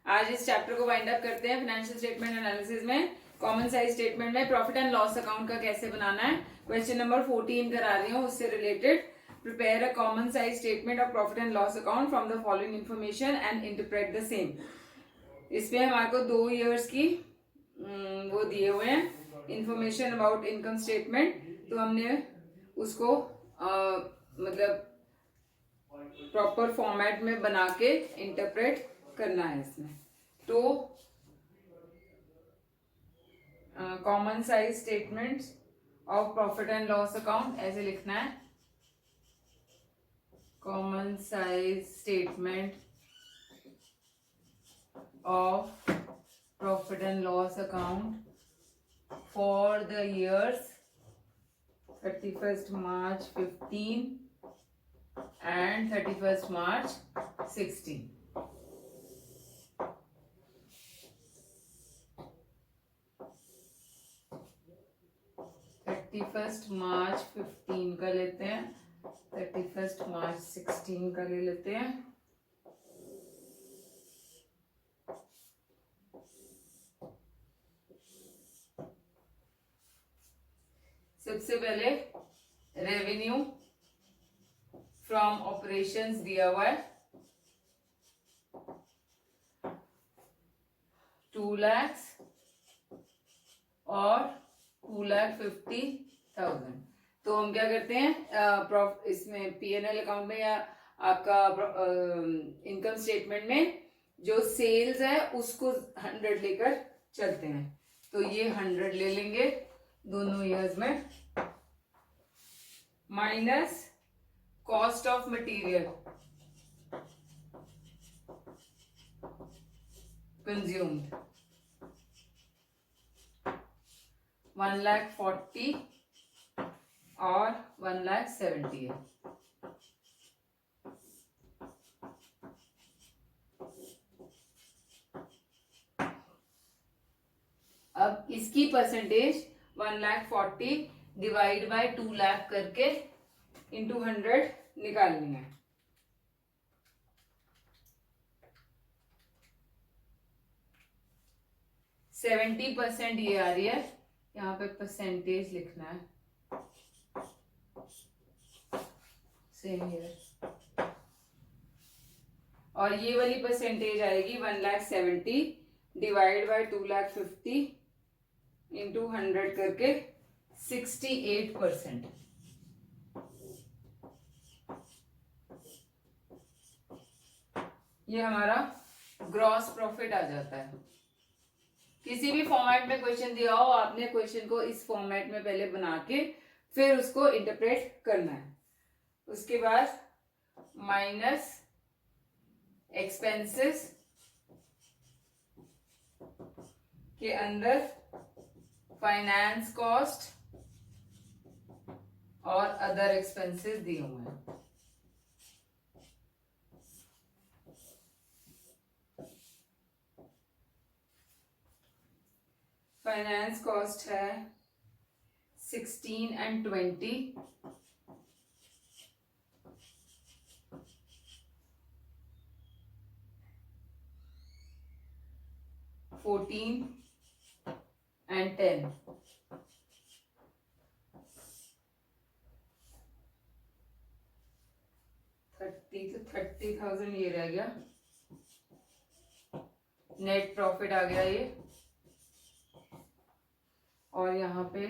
आज इस चैप्टर को वाइंड अप करते हैं। फाइनेंशियल स्टेटमेंट एनालिसिस में कॉमन साइज स्टेटमेंट में प्रॉफिट एंड लॉस अकाउंट का कैसे बनाना है, क्वेश्चन नंबर 14 करा रही हूँ उससे related. Prepare a common size statement of profit and loss account from the following information and interpret the same. इसमें हमारे को 2 ईयर्स की वो दिए हुए हैं इंफॉर्मेशन अबाउट इनकम स्टेटमेंट, तो हमने उसको मतलब प्रॉपर फॉर्मेट में बना के इंटरप्रेट करना है इसमें। तो common size statement of profit and loss account ऐसे लिखना है। Common size statement of profit and loss account for the years 31st March 15 and 31st March 16। 31st March 15 का लेते हैं, 31st March 16 का ले लेते हैं। सबसे पहले रेवेन्यू फ्रॉम ऑपरेशंस दिया हुआ है 2 lakhs और 2,50,000। तो हम क्या करते हैं इसमें P&L अकाउंट में या आपका इनकम स्टेटमेंट में जो सेल्स है उसको 100 लेकर चलते हैं। तो ये 100 ले लेंगे दोनों ईयर्स में, minus cost of material consumed 1,40,000 और 1,70,000 है। अब इसकी परसेंटेज 1,40,000 डिवाइड बाय 2 लाख करके इंटू 100 निकालनी है। सेवेंटी % ये आ रही है, यहाँ पे परसेंटेज लिखना है सेम हियर। और ये वाली परसेंटेज आएगी 1,70,000 डिवाइड बाय 2,50,000 इंटू 100 करके 68%। ये हमारा ग्रॉस प्रॉफिट आ जाता है। किसी भी फॉर्मेट में क्वेश्चन दिया हो, आपने क्वेश्चन को इस फॉर्मेट में पहले बना के फिर उसको इंटरप्रेट करना है। उसके बाद माइनस एक्सपेंसेस के अंदर फाइनेंस कॉस्ट और अदर एक्सपेंसेस दिए हुए हैं। फाइनेंस कॉस्ट है 16 and 20, $14 and 10। 30,000 ये रह गया, नेट प्रॉफिट आ गया ये, और यहाँ पे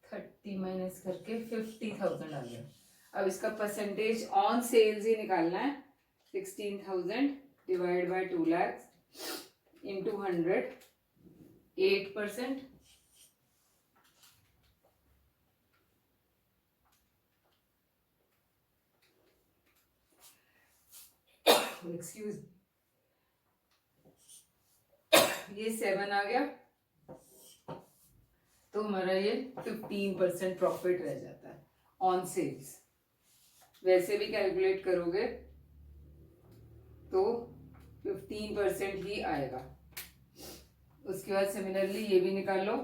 30 माइनस करके 50,000 आ गया। अब इसका परसेंटेज ऑन सेल्स ही निकालना है। 16,000 divide by 2 lakhs into 100, 8%। Excuse, ये 7 आ गया, तो हमारा ये 15% प्रॉफिट रह जाता है ऑन सेल्स। वैसे भी कैलकुलेट करोगे तो 15% ही आएगा। उसके बाद सिमिलरली ये भी निकाल लो,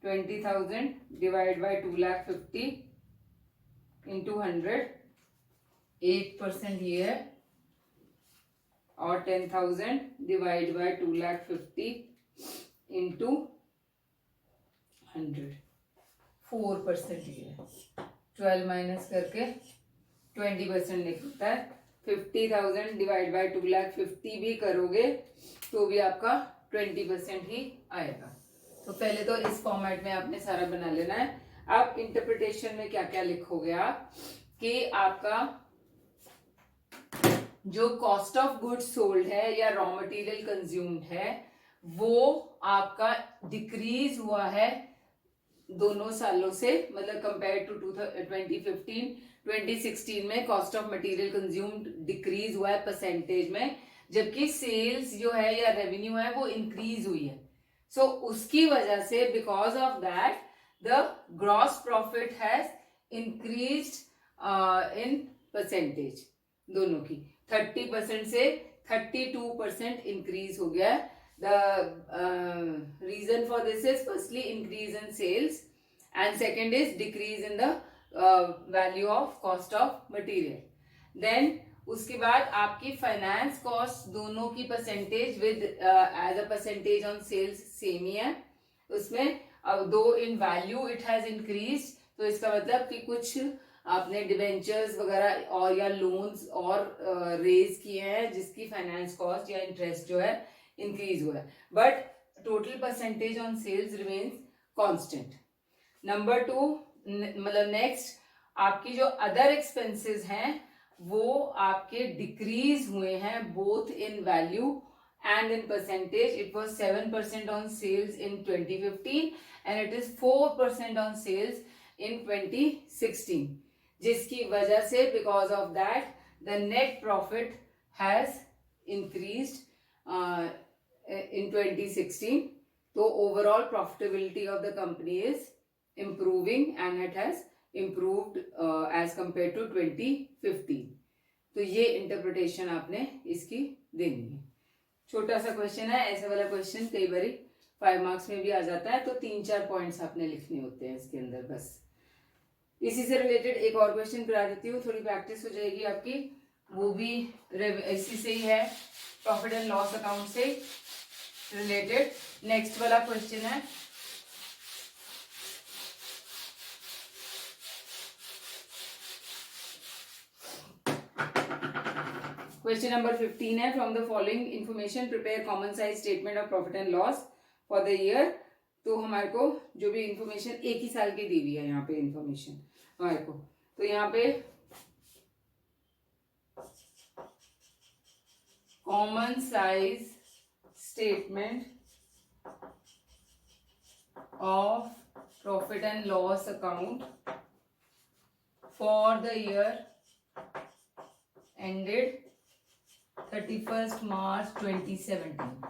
20,000 डिवाइड बाय 2,50,000 इंटू 100, 8% ये है और 10,000 डिवाइड बाय 2,50,000 इंटू 100, 4% ये है। 12 माइनस करके 20% निकलता है। 50,000 डिवाइड बाय 2,50,000 भी करोगे तो भी आपका 20% ही आएगा। तो पहले तो इस फॉर्मेट में आपने सारा बना लेना है। अब इंटरप्रिटेशन में क्या क्या लिखोगे आप कि आपका जो कॉस्ट ऑफ गुड्स सोल्ड है या रॉ मटेरियल कंज्यूम्ड है वो आपका डिक्रीज हुआ है दोनों सालों से, मतलब कंपेयर टू 2015 2016 में cost of material consumed decrease हुआ है परसेंटेज में, जबकि सेल्स जो है या रेवेन्यू है वो इंक्रीज हुई है। सो उसकी वजह से because of that the gross profit has increased in percentage, दोनों की 30% से 32% इंक्रीज हो गया। The reason for this is firstly increase in sales and second is decrease in the value of cost of material. Then उसके बाद आपकी finance cost दोनों की percentage with as a percentage on sales same ही है। उसमें दो in value it has increase, तो इसका मतलब कि कुछ आपने डिबेंचर्स वगैरह और या लोन्स और रेज किए हैं जिसकी फाइनेंस कॉस्ट या इंटरेस्ट जो है इंक्रीज हुआ है, but total percentage on sales remains constant. Number 2 मतलब नेक्स्ट आपकी जो अदर एक्सपेंसेस हैं वो आपके डिक्रीज हुए हैं both in value and in percentage. It was 7% on sales in 2015 and it is 4% on sales in 2016, जिसकी वजह से because of that the net profit has increased in 2016. So overall profitability of the company is improving and it has improved as compared to 2015. तो ये interpretation आपने इसकी देनी है। छोटा सा क्वेश्चन है, ऐसे वाला क्वेश्चन कई बार 5 मार्क्स में भी आ जाता है, तो 3-4 पॉइंट्स आपने लिखने होते हैं इसके अंदर बस। इसी से रिलेटेड एक और क्वेश्चन करा देती हूँ, थोड़ी प्रैक्टिस हो जाएगी आपकी, वो भी इसी से ही है, प्रॉफिट एंड लॉस अकाउंट से रिलेटेड। नेक्स्ट वाला क्वेश्चन है क्वेश्चन नंबर 15 है, from the following information prepare common size statement of profit and loss for the year. तो हमारे को जो भी इंफॉर्मेशन एक ही साल की दी हुई है यहाँ पे इंफॉर्मेशन हमारे को, तो यहाँ पे common size statement of profit and loss account for the year ended 31st March 2017।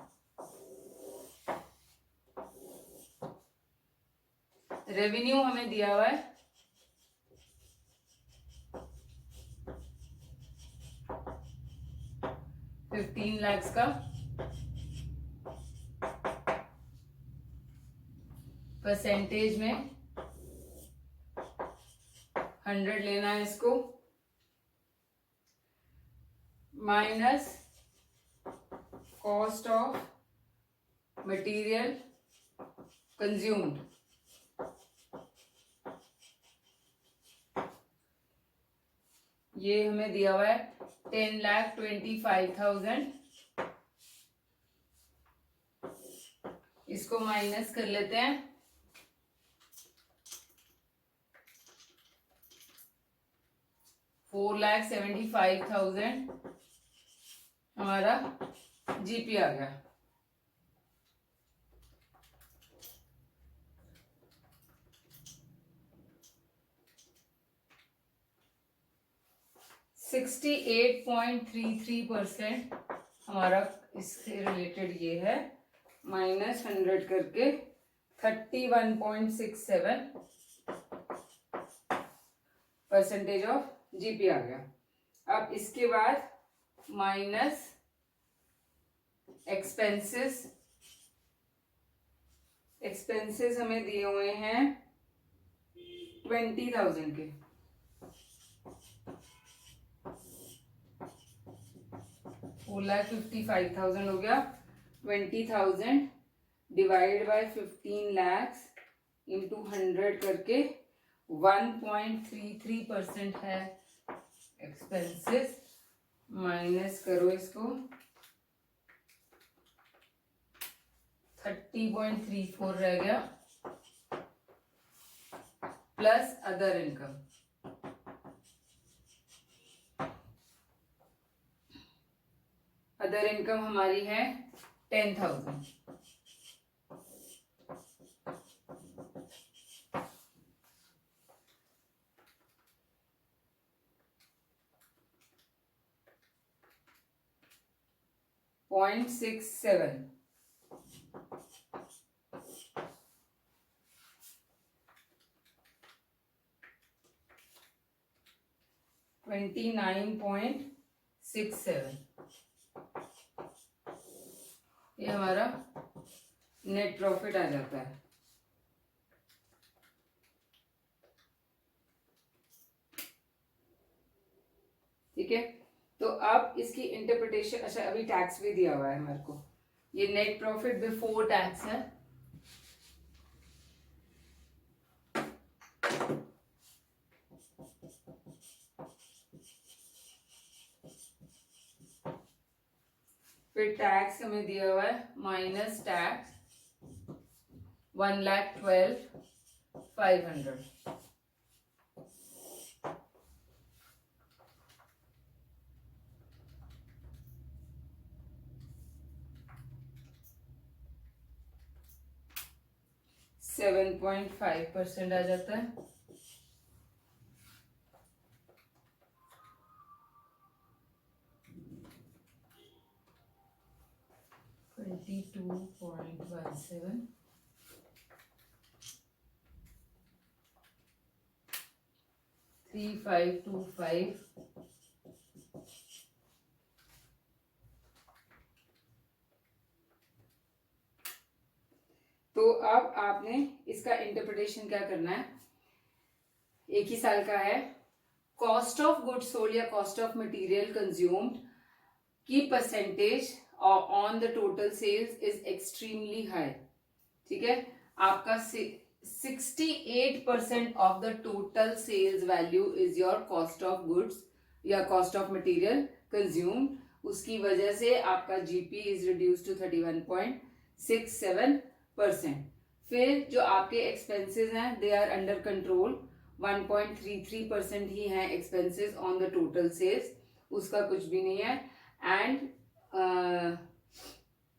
Revenue हमें दिया हुआ है 15 लाख का, परसेंटेज में 100 लेना है इसको, minus cost of material consumed, ये हमें दिया हुआ है 10,25,000। इसको माइनस कर लेते हैं, 4,75,000 हमारा जीपी आ गया। %68.33% हमारा इससे रिलेटेड ये है, माइनस 100 करके 31.67% ऑफ जीपी आ गया। अब इसके बाद माइनस एक्सपेंसेस, एक्सपेंसेस हमें दिए हुए हैं 20,000 के, 4,55,000 हो गया. 20,000 डिवाइड बाय 15 lakhs इंटू 100 करके 1.33% है एक्सपेंसेस. माइनस करो इसको 30.34 रह गया plus other income. Other income हमारी है 10,000. .67 29.67 ये हमारा नेट प्रॉफिट आ जाता है. ठीक है. तो अब इसकी इंटरप्रिटेशन. अच्छा अभी टैक्स भी दिया हुआ है हमारे को. ये नेट प्रॉफिट बिफोर टैक्स है. फिर टैक्स हमें दिया हुआ है माइनस टैक्स 1,12,500. .5% आ जाता है. $22.17 3,525 तो अब आपने इसका इंटरप्रिटेशन क्या करना है. एक ही साल का है. कॉस्ट ऑफ गुड्स सोल्ड या कॉस्ट ऑफ मटेरियल कंज्यूम्ड की percentage on the total sales is extremely high. ठीक है. आपका 68% of the total sales value is your cost of goods या कॉस्ट ऑफ मटेरियल कंज्यूम्ड. उसकी वजह से आपका जीपी इज रिड्यूस टू 31.67%. फिर जो आपके एक्सपेंसेस हैं दे आर अंडर कंट्रोल. 1.33% ही हैं expenses on the total sales. उसका कुछ भी नहीं है. एंड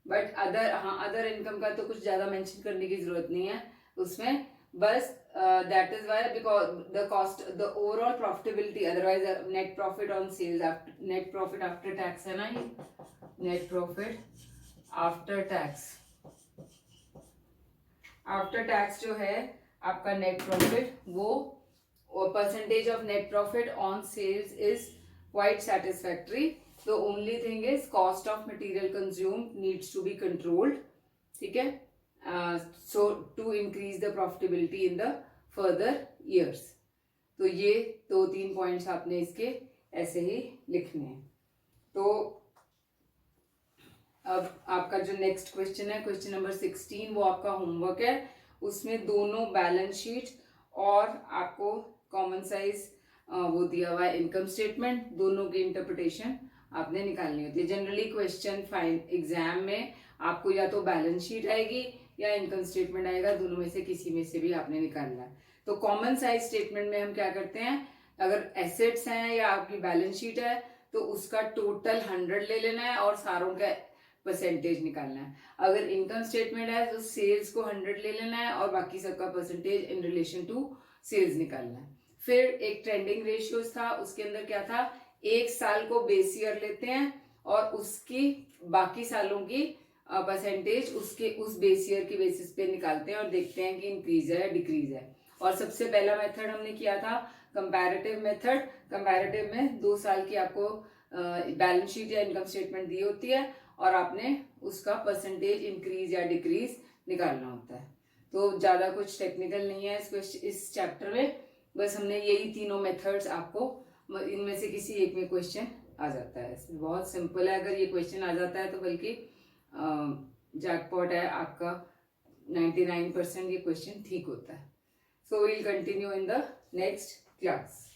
बट अदर इनकम का तो कुछ ज्यादा मेंशन करने की जरूरत नहीं है उसमें. बस that is why because the cost the overall profitability otherwise net profit on sales net profit after tax है ना. ये net profit after tax. After tax जो है आपका नेट प्रॉफिट वो percentage of net profit on sales is quite satisfactory. The only thing is cost of material consumed needs to be controlled. ठीक है. So to increase the profitability in the further years. तो ये 2-3 points आपने इसके ऐसे ही लिखने हैं. तो अब आपका जो नेक्स्ट क्वेश्चन है क्वेश्चन नंबर 16 वो आपका होमवर्क है. उसमें दोनों बैलेंस शीट और आपको कॉमन साइज वो दिया हुआ है इनकम स्टेटमेंट. दोनों की इंटरप्रिटेशन आपने निकालनी होती है. जनरली क्वेश्चन फाइन एग्जाम में आपको या तो बैलेंस शीट आएगी या इनकम स्टेटमेंट आएगा. दोनों में से किसी में से भी आपने निकालना है. तो कॉमन साइज स्टेटमेंट में हम क्या करते हैं. अगर एसेट्स हैं या आपकी बैलेंस शीट है तो उसका टोटल 100 ले लेना है और सारों का परसेंटेज निकालना है. अगर इनकम स्टेटमेंट है तो सेल्स को 100 ले लेना है और बाकी सबका percentage in relation to sales निकालना है. फिर एक ट्रेंडिंग रेशियोज था. उसके अंदर क्या था. एक साल को बेस ईयर लेते हैं और उसकी बाकी सालों की परसेंटेज उसके उस बेस ईयर की बेसिस पे निकालते हैं और देखते हैं कि इंक्रीज है या डिक्रीज है. और सबसे पहला मेथड हमने किया था कंपैरेटिव मेथड. कंपैरेटिव में 2 साल की आपको बैलेंस शीट या इनकम स्टेटमेंट दी होती है और आपने उसका परसेंटेज इंक्रीज या डिक्रीज निकालना होता है. तो ज्यादा कुछ टेक्निकल नहीं है इस चैप्टर में. बस हमने यही तीनों मेथड्स आपको इनमें से किसी एक में क्वेश्चन आ जाता है। इसमें बहुत सिंपल है, अगर ये क्वेश्चन आ जाता है तो बल्कि जैकपॉट है आपका, 99% ये क्वेश्चन ठीक होता है। So we'll continue in the next class.